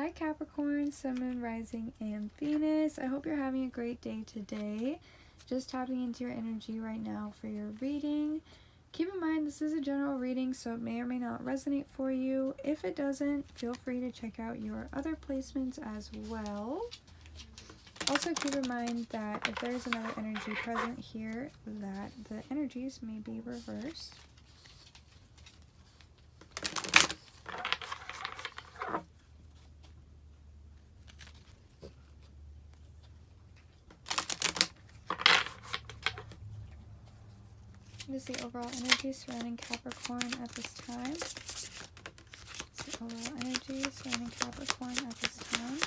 Hi Capricorn, Sun, Moon, Rising, and Venus. I hope you're having a great day today. Just tapping into your energy right now for your reading. Keep in mind this is a general reading, so it may or may not resonate for you. If it doesn't, feel free to check out your other placements as well. Also keep in mind that if there's another energy present here, that the energies may be reversed. What is the overall energy surrounding Capricorn at this time? What's the overall energy surrounding Capricorn at this time?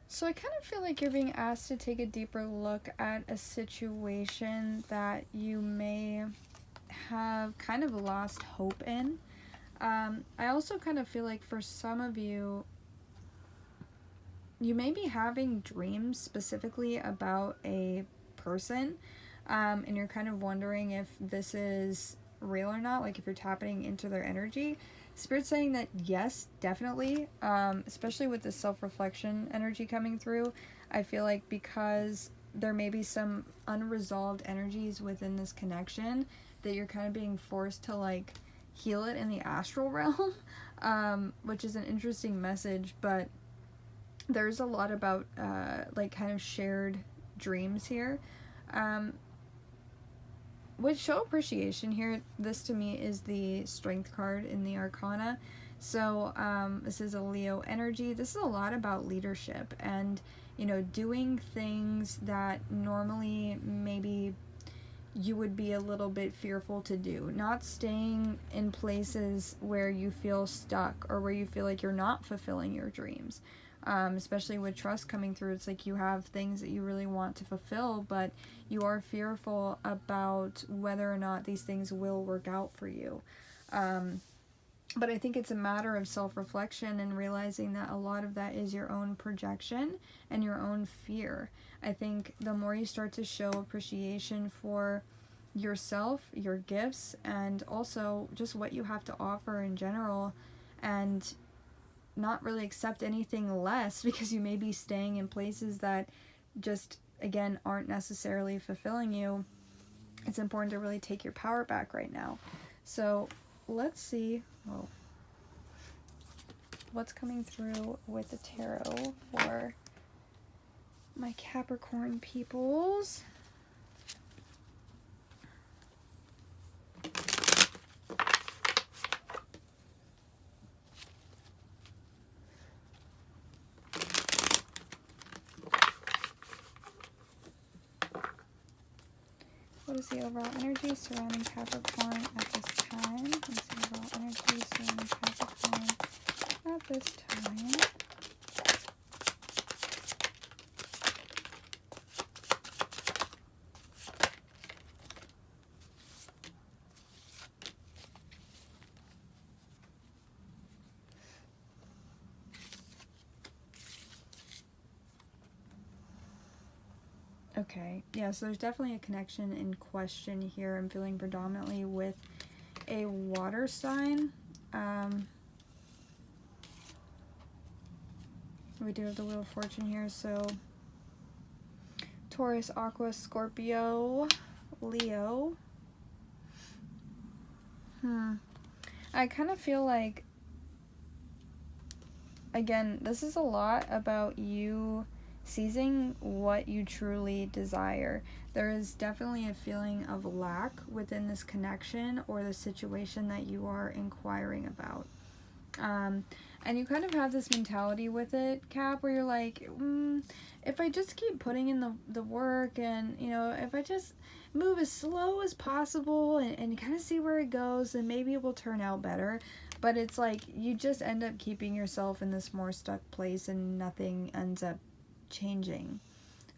So I kind of feel like you're being asked to take a deeper look at a situation that you may have kind of lost hope in. I also kind of feel like for some of you, you may be having dreams specifically about a person, and you're kind of wondering if this is real or not, like if you're tapping into their energy. Spirit's saying that yes, definitely, especially with this self-reflection energy coming through. I feel like because there may be some unresolved energies within this connection that you're kind of being forced to like heal it in the astral realm, which is an interesting message, but there's a lot about like kind of shared dreams here, which show appreciation here. This to me is the Strength card in the Arcana. So this is a Leo energy. This is a lot about leadership and, you know, doing things that normally maybe you would be a little bit fearful to do. Not staying in places where you feel stuck or where you feel like you're not fulfilling your dreams. Especially with trust coming through, it's like you have things that you really want to fulfill, but you are fearful about whether or not these things will work out for you. But I think it's a matter of self-reflection and realizing that a lot of that is your own projection and your own fear. I think the more you start to show appreciation for yourself, your gifts, and also just what you have to offer in general, and not really accept anything less, because you may be staying in places that just, again, aren't necessarily fulfilling you. It's important to really take your power back right now. So let's see what's coming through with the tarot for my Capricorn peoples. What is the overall energy surrounding Capricorn at this time? What is the overall energy surrounding Capricorn at this time? Okay, yeah, so there's definitely a connection in question here. I'm feeling predominantly with a water sign. We do have the Wheel of Fortune here, so Taurus, Aqua, Scorpio, Leo. I kind of feel like, again, this is a lot about you seizing what you truly desire. There is definitely a feeling of lack within this connection or the situation that you are inquiring about. And you kind of have this mentality with it, Cap, where you're like, if I just keep putting in the work and, you know, if I just move as slow as possible and kind of see where it goes, then maybe it will turn out better. But it's like you just end up keeping yourself in this more stuck place and nothing ends up changing.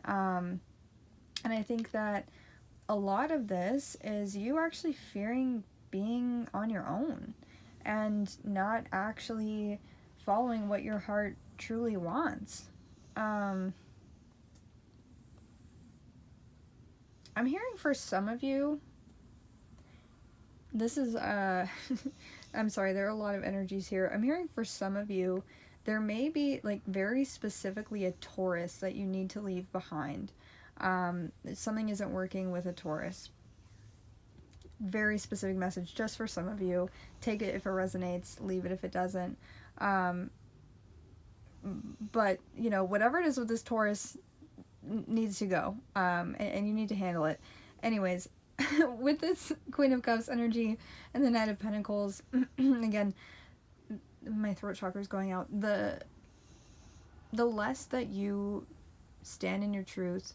And I think that a lot of this is you actually fearing being on your own and not actually following what your heart truly wants. I'm hearing for some of you, this is, I'm sorry, there are a lot of energies here. I'm hearing for some of you, there may be, like, very specifically a Taurus that you need to leave behind. Something isn't working with a Taurus. Very specific message just for some of you. Take it if it resonates, leave it if it doesn't. But, you know, whatever it is with this Taurus needs to go. And you need to handle it. Anyways, with this Queen of Cups energy and the Knight of Pentacles, again, my throat chakra is going out. The less that you stand in your truth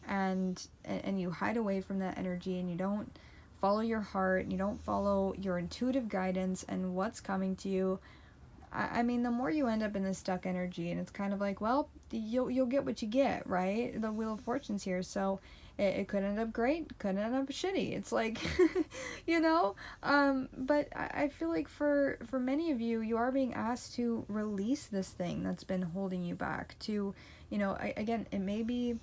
and you hide away from that energy and you don't follow your heart and you don't follow your intuitive guidance and what's coming to you, I mean, the more you end up in this stuck energy, and it's kind of like, well, you'll get what you get, right? The Wheel of Fortune's here, so it could end up great, could end up shitty. It's like, you know, but I feel like for many of you, you are being asked to release this thing that's been holding you back. To, you know, again, it may be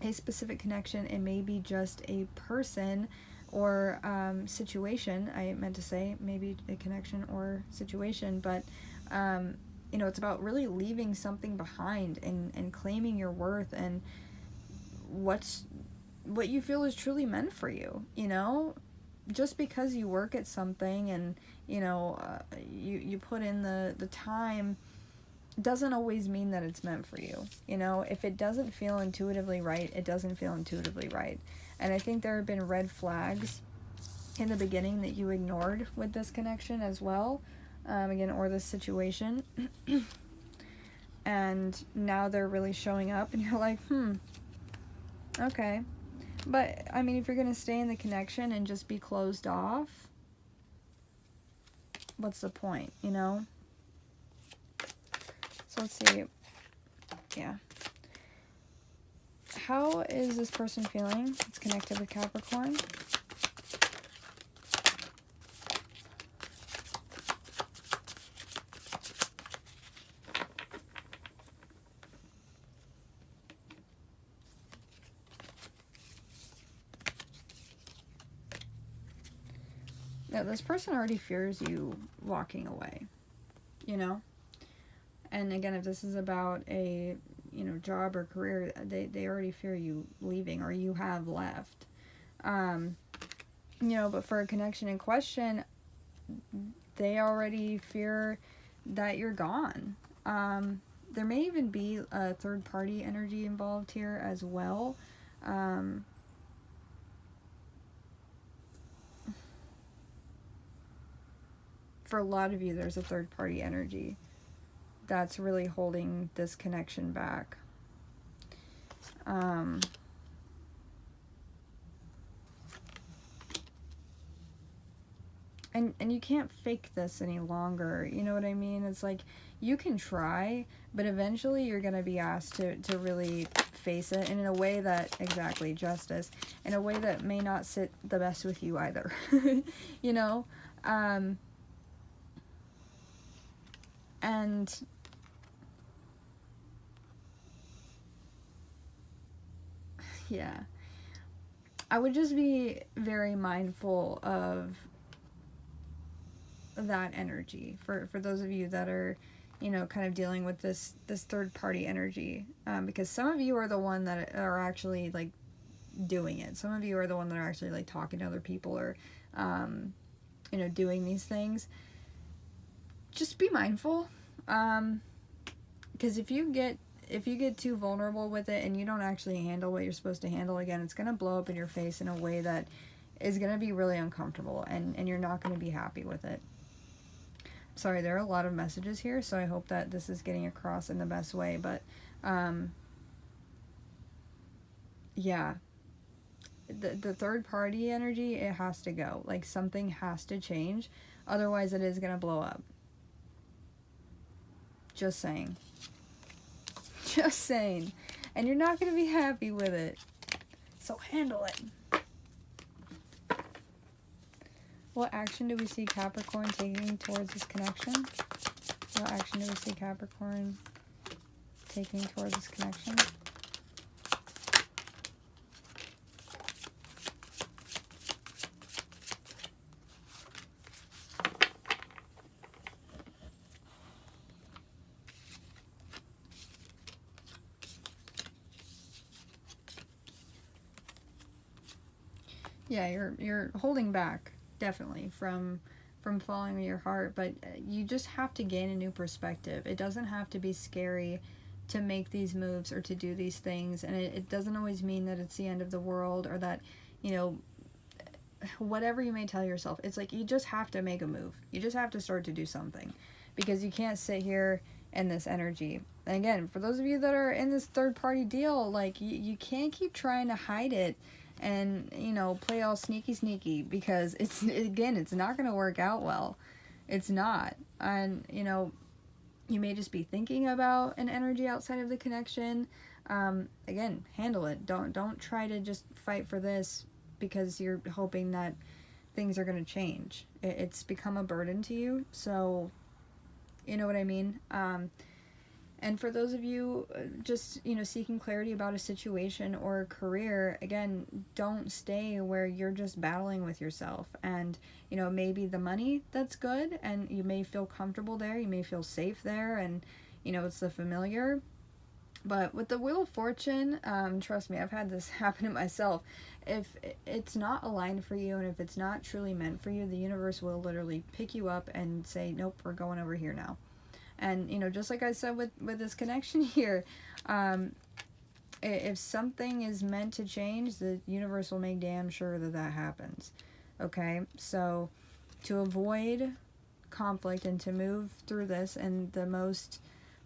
a specific connection, it may be just a person or situation. I meant to say maybe a connection or situation, but you know, it's about really leaving something behind and claiming your worth and what you feel is truly meant for you. You know, just because you work at something and, you know, you put in the time doesn't always mean that it's meant for you. You know, if it doesn't feel intuitively right, it doesn't feel intuitively right. And I think there have been red flags in the beginning that you ignored with this connection as well, again, or this situation. And now they're really showing up and you're like, okay. But, I mean, if you're going to stay in the connection and just be closed off, what's the point, you know? So let's see. Yeah. How is this person feeling? It's connected with Capricorn. Now, this person already fears you walking away, you know? And again, if this is about a, you know, job or career, they already fear you leaving or you have left. You know, but for a connection in question, they already fear that you're gone. There may even be a third party energy involved here as well. For a lot of you, there's a third party energy that's really holding this connection back. And you can't fake this any longer, you know what I mean? It's like, you can try, but eventually you're going to be asked to really face it, and in a way that, exactly, justice, in a way that may not sit the best with you either, you know? And yeah, I would just be very mindful of that energy for those of you that are, you know, kind of dealing with this third party energy, because some of you are the one that are actually like doing it. Some of you are the one that are actually like talking to other people or you know, doing these things. Just be mindful, because if you get too vulnerable with it and you don't actually handle what you're supposed to handle, again, it's going to blow up in your face in a way that is going to be really uncomfortable, and you're not going to be happy with it. Sorry, there are a lot of messages here, so I hope that this is getting across in the best way, but yeah, the third party energy, it has to go. Like, something has to change, otherwise it is going to blow up. Just saying. Just saying. And you're not going to be happy with it. So handle it. What action do we see Capricorn taking towards this connection? What action do we see Capricorn taking towards this connection? Yeah, you're holding back, definitely, from following your heart, but you just have to gain a new perspective. It doesn't have to be scary to make these moves or to do these things, and it doesn't always mean that it's the end of the world, or that, you know, whatever you may tell yourself. It's like you just have to make a move. You just have to start to do something, because you can't sit here in this energy. And again, for those of you that are in this third party deal, like, you can't keep trying to hide it and, you know, play all sneaky, because it's not going to work out well. It's not. And, you know, you may just be thinking about an energy outside of the connection. Again, handle it. Don't try to just fight for this because you're hoping that things are going to change. It's become a burden to you. So, you know what I mean? And for those of you just, you know, seeking clarity about a situation or a career, again, don't stay where you're just battling with yourself. And, you know, maybe the money, that's good, and you may feel comfortable there, you may feel safe there, and, you know, it's the familiar. But with the Wheel of Fortune, trust me, I've had this happen to myself. If it's not aligned for you, and if it's not truly meant for you, the universe will literally pick you up and say, nope, we're going over here now. And, you know, just like I said with this connection here, if something is meant to change, the universe will make damn sure that that happens. Okay? So, to avoid conflict and to move through this in the most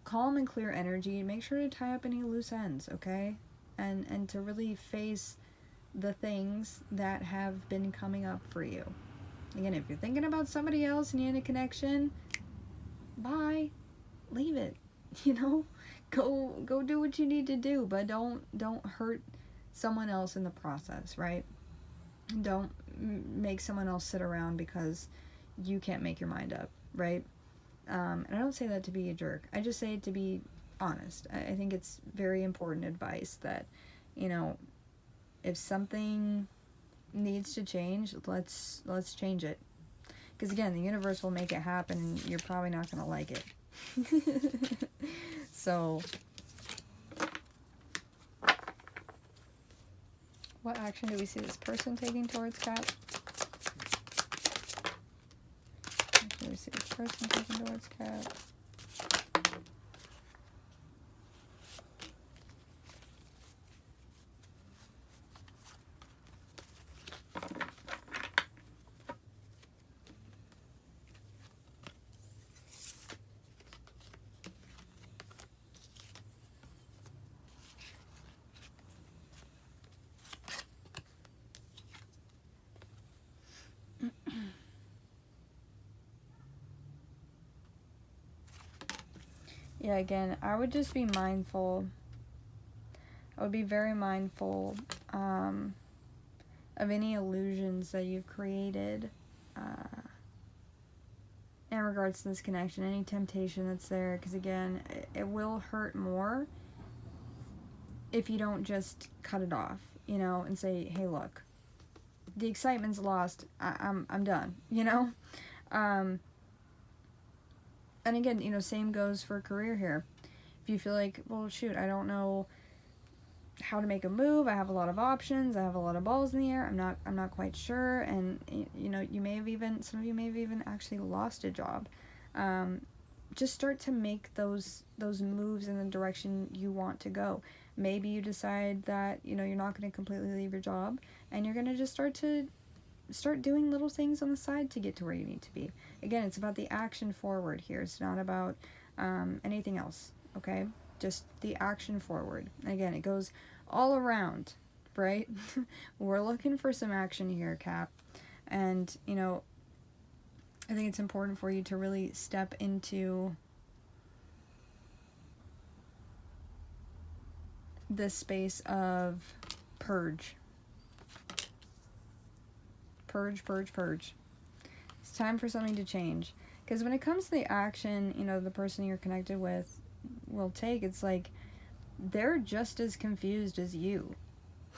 calm and clear energy, make sure to tie up any loose ends, okay? And to really face the things that have been coming up for you. Again, if you're thinking about somebody else and you need a connection, bye. Leave it. You know, go do what you need to do, but don't hurt someone else in the process, right? Don't make someone else sit around because you can't make your mind up, right? And I don't say that to be a jerk. I just say it to be honest. I think it's very important advice that, you know, if something needs to change, let's change it. Because again, the universe will make it happen, and you're probably not going to like it. So, what action do we see this person taking towards Cap? What action do we see this person taking towards Cap? Yeah, again, I would just be mindful. I would be very mindful of any illusions that you've created in regards to this connection, any temptation that's there, because again, it will hurt more if you don't just cut it off, you know, and say, hey, look, the excitement's lost, I'm done, you know? And again, you know, same goes for a career here. If you feel like, well, shoot, I don't know how to make a move, I have a lot of options, I have a lot of balls in the air, I'm not quite sure, and, you know, some of you may have even actually lost a job. Just start to make those moves in the direction you want to go. Maybe you decide that, you know, you're not going to completely leave your job, and you're going to just start doing little things on the side to get to where you need to be. Again, it's about the action forward here. It's not about anything else, okay? Just the action forward. Again, it goes all around, right? We're looking for some action here, Cap. And, you know, I think it's important for you to really step into this space of purge. Purge. time for something to change. Because when it comes to the action, you know, the person you're connected with will take, it's like they're just as confused as you.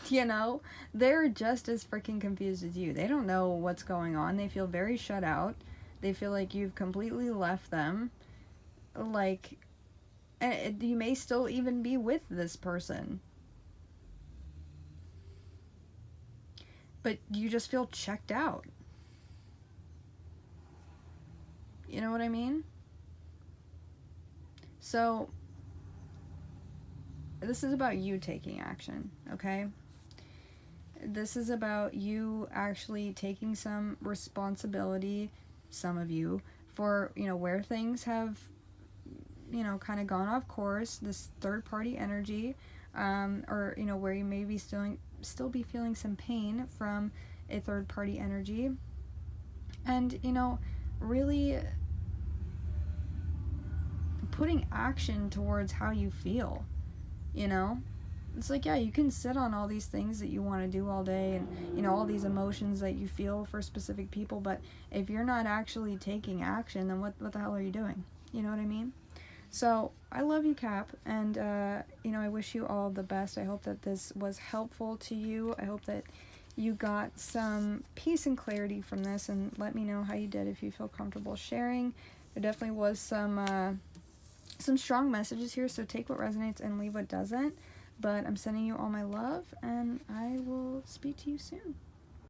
You know, they're just as freaking confused as you. They don't know what's going on. They feel very shut out. They feel like you've completely left them. Like, and you may still even be with this person, but you just feel checked out. You know what I mean? So, this is about you taking action, okay? This is about you actually taking some responsibility, some of you, for, you know, where things have, you know, kind of gone off course, this third party energy, or, you know, where you may be still be feeling some pain from a third party energy. And, you know, really putting action towards how you feel, you know? It's like, yeah, you can sit on all these things that you want to do all day and, you know, all these emotions that you feel for specific people, but if you're not actually taking action, then what the hell are you doing? You know what I mean? So, I love you, Cap, and, you know, I wish you all the best. I hope that this was helpful to you. I hope that you got some peace and clarity from this, and let me know how you did if you feel comfortable sharing. There definitely was some strong messages here, so take what resonates and leave what doesn't. But I'm sending you all my love, and I will speak to you soon.